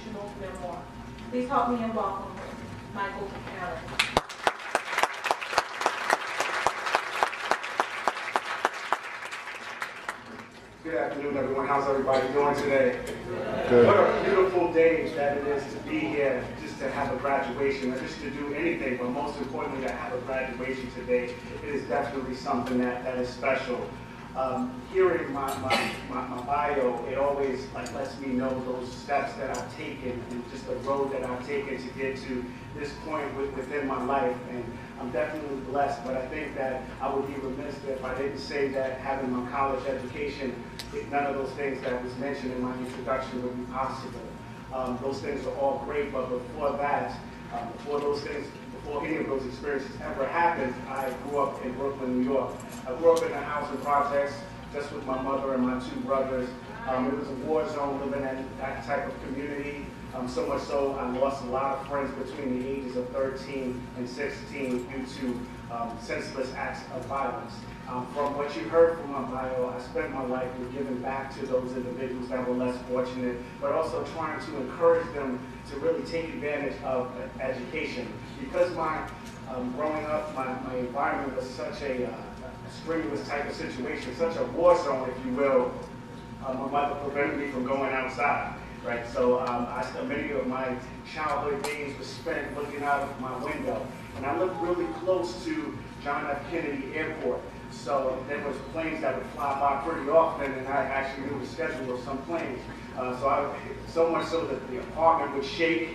institutional memoir. Please help me in welcome Michael Allen. Good afternoon, everyone. How's everybody doing today? Good. What a beautiful day that it is to be here, just to have a graduation, or just to do anything, but most importantly, to have a graduation today. It is definitely something that is special. Hearing my bio, it always lets me know those steps that I've taken and just the road that I've taken to get to this point within my life. And I'm definitely blessed, but I think that I would be remiss if I didn't say that having my college education, none of those things that was mentioned in my introduction would be possible. Those things are all great, but before that, before any of those experiences ever happened, I grew up in Brooklyn, New York. I grew up in a housing projects just with my mother and my two brothers. It was a war zone living in that type of community. So much so, I lost a lot of friends between the ages of 13 and 16 due to senseless acts of violence. From what you heard from my bio, I spent my life in giving back to those individuals that were less fortunate, but also trying to encourage them to really take advantage of education. Because growing up, my environment was such a strenuous type of situation, such a war zone, if you will. My mother prevented me from going outside. Right, so many of my childhood days were spent looking out of my window, and I lived really close to John F. Kennedy Airport. So there was planes that would fly by pretty often, and I actually knew the schedule of some planes. So much so that the apartment would shake.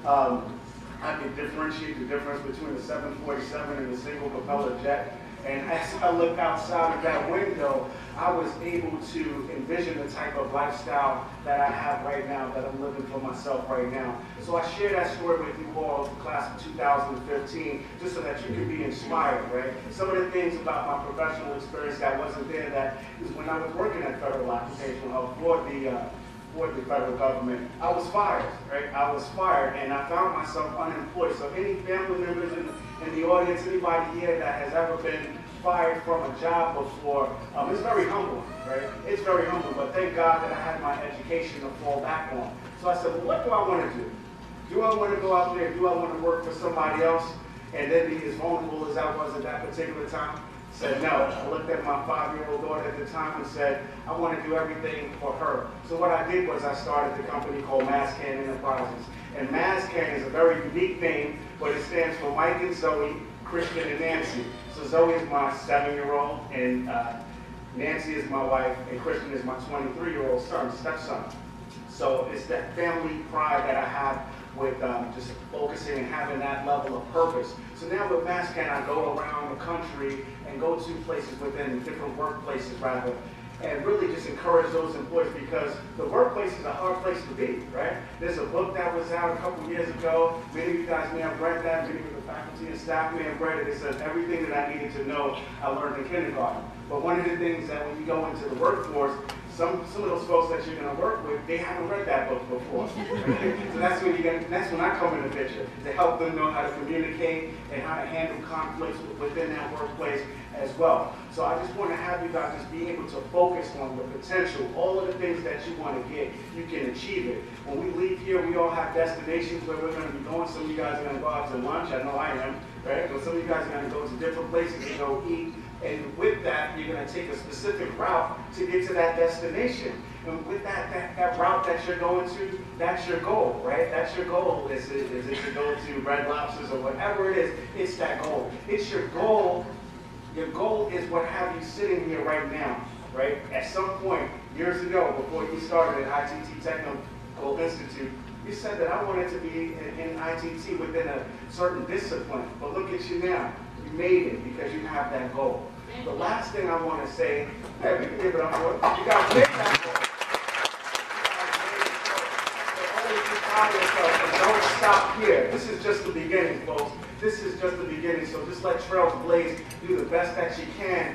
I could differentiate the difference between the 747 and the single propeller jet. And as I looked outside of that window, I was able to envision the type of lifestyle that I have right now, that I'm living for myself right now. So I share that story with you all, the class of 2015, just so that you can be inspired, right? Some of the things about my professional experience that wasn't there, that is when I was working at Federal Occupation for the federal government, I was fired, right? I was fired, and I found myself unemployed. So any family members in the audience, anybody here that has ever been fired from a job before, it's very humbling, right? It's very humbling, but thank God that I had my education to fall back on. So I said, well, what do I want to do? Do I want to go out there? Do I want to work for somebody else and then be as vulnerable as I was at that particular time? Said no. I looked at my 5-year-old daughter at the time and said, I want to do everything for her. So what I did was I started the company called Mascan Enterprises. And Mascan is a very unique name, but it stands for Mike and Zoe, Christian and Nancy. So Zoe is my 7-year-old, and Nancy is my wife, and Christian is my 23-year-old stepson. So it's that family pride that I have with just focusing and having that level of purpose. So now with Mascan, I go around the country and go to places within different workplaces rather, and really just encourage those employees, because the workplace is a hard place to be, right? There's a book that was out a couple years ago. Many of you guys may have read that. Many of the faculty and staff may have read it. It says everything that I needed to know, I learned in kindergarten. But one of the things that when you go into the workforce, some of those folks that you're going to work with, they haven't read that book before. So that's when I come in the picture, to help them know how to communicate and how to handle conflicts within that workplace as well. So I just want to have you guys just be able to focus on the potential, all of the things that you want to get, you can achieve it. When we leave here, we all have destinations where we're going to be going. Some of you guys are going to go out to lunch. I know I am, right? But some of you guys are going to go to different places to go eat. And with that, you're going to take a specific route to get to that destination. And with that route that you're going to, that's your goal, right? That's your goal. Is it to go to Red Lobsters or whatever it is, it's that goal. It's your goal. Your goal is what have you sitting here right now, right? At some point, years ago, before you started at ITT Technical Institute, you said that I wanted to be in ITT within a certain discipline. But look at you now. You made it because you have that goal. The last thing I want to say, hey, we can give it up for it. You guys made that goal. So always define yourself and don't stop here. This is just the beginning, folks. This is just the beginning. So just let Trails Blaze do the best that you can.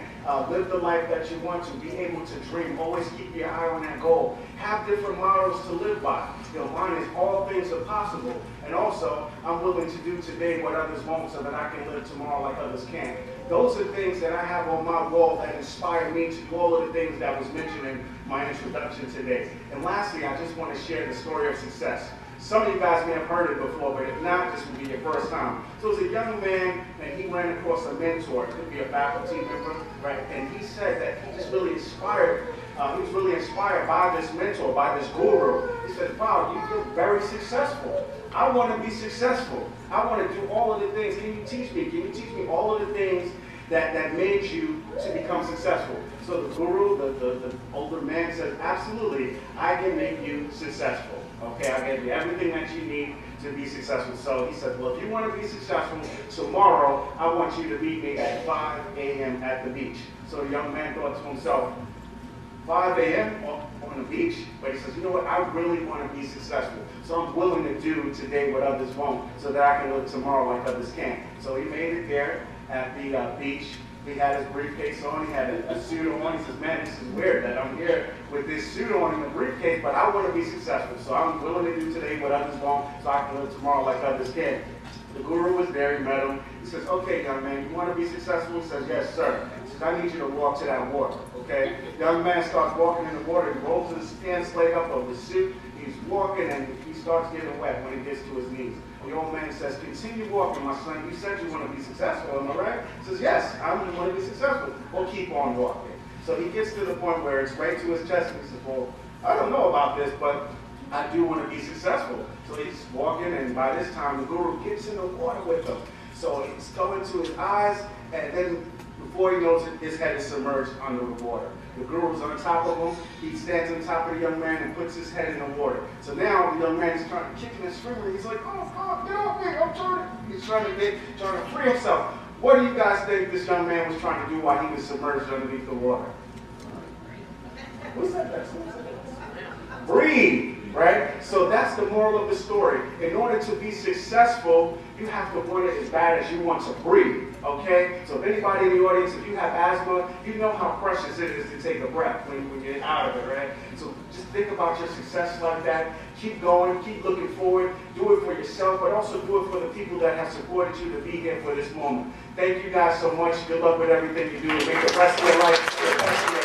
Live the life that you want to. Be able to dream. Always keep your eye on that goal. Have different models to live by. You know, mine is all things are possible. And also, I'm willing to do today what others won't so that I can live tomorrow like others can. Those are things that I have on my wall that inspire me to do all of the things that was mentioned in my introduction today. And lastly, I just want to share the story of success. Some of you guys may have heard it before, but if not, this will be your first time. So it was a young man, and he ran across a mentor. It could be a faculty member, right? And he said that he just really inspired. He was really inspired by this mentor, by this guru. He said, wow, you're very successful. I want to be successful. I want to do all of the things. Can you teach me? Can you teach me all of the things that made you to become successful? So the guru, the older man says, absolutely, I can make you successful. Okay, I'll give you everything that you need to be successful. So he said, well, if you want to be successful, tomorrow I want you to meet me at 5 a.m. at the beach. So the young man thought to himself, 5 a.m. on the beach? But he says, you know what, I really want to be successful. So I'm willing to do today what others won't, so that I can live tomorrow like others can. So he made it there at the beach. He had his briefcase on, he had a suit on. He says, man, this is weird that I'm here with this suit on and the briefcase, but I want to be successful. So I'm willing to do today what others won't, so I can live tomorrow like others can. The guru was there, he met him. He says, okay, young man, you want to be successful? He says, yes, sir. He says, I need you to walk to that water, okay? The young man starts walking in the water. He rolls his pants leg up over his suit. He's walking, and he starts getting wet when he gets to his knees. The old man says, continue walking, my son. You said you want to be successful, am I right? He says, yes, I want to be successful. Well, keep on walking. So he gets to the point where it's right to his chest, and he says, well, I don't know about this, but I do want to be successful. So he's walking, and by this time, the guru gets in the water with him. So it's going to his eyes, and then before he knows it, his head is submerged under the water. The guru's on top of him. He stands on top of the young man and puts his head in the water. So now the young man is trying to kick and screaming. He's like, oh, God, get off me. He's trying to free himself. What do you guys think this young man was trying to do while he was submerged underneath the water? What's that? Breathe. Right? So that's the moral of the story. In order to be successful, you have to want it as bad as you want to breathe. Okay? So if anybody in the audience, if you have asthma, you know how precious it is to take a breath when you get out of it, right? So just think about your success like that. Keep going, keep looking forward. Do it for yourself, but also do it for the people that have supported you to be here for this moment. Thank you guys so much. Good luck with everything you do. Make the rest of your life the best of your